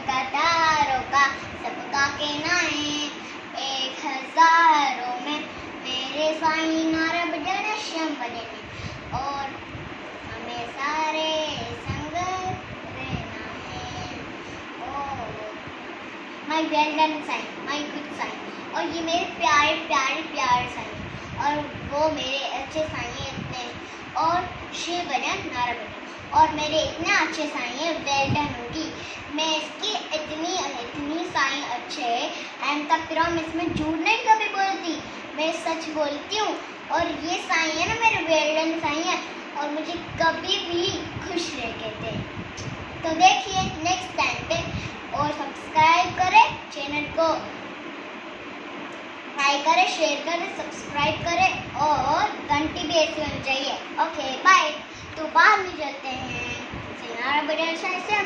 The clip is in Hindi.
कतारों का सबका कहना है 1000 में मेरे साईं नारब जनशम बने और हमें सारे संग रहना है। Oh my well done Sai, my good Sai. और ये मेरे प्यारे प्यारे प्यारे साईं और वो मेरे अच्छे साईं हैं इतने और शिव भजन नारा भजन और मेरे इतने अच्छे साईं हैं वेल डन होगी। मैं इसकी इतनी साईं अच्छे एंड तब फिर हम इसमें झूठ नहीं कभी बोलती, मैं सच बोलती हूँ। और ये साईं है ना मेरे वेल डन साईं है और मुझे कभी भी खुश रह कहते हैं। तो देखिए नेक्स्ट टाइम पे और सब्सक्राइब करें चैनल को, लाइक करें, शेयर करें, सब्सक्राइब करें और घंटी भी ऐसी होनी चाहिए। Okay bye. तो बाद में चलते हैं नारा भजन से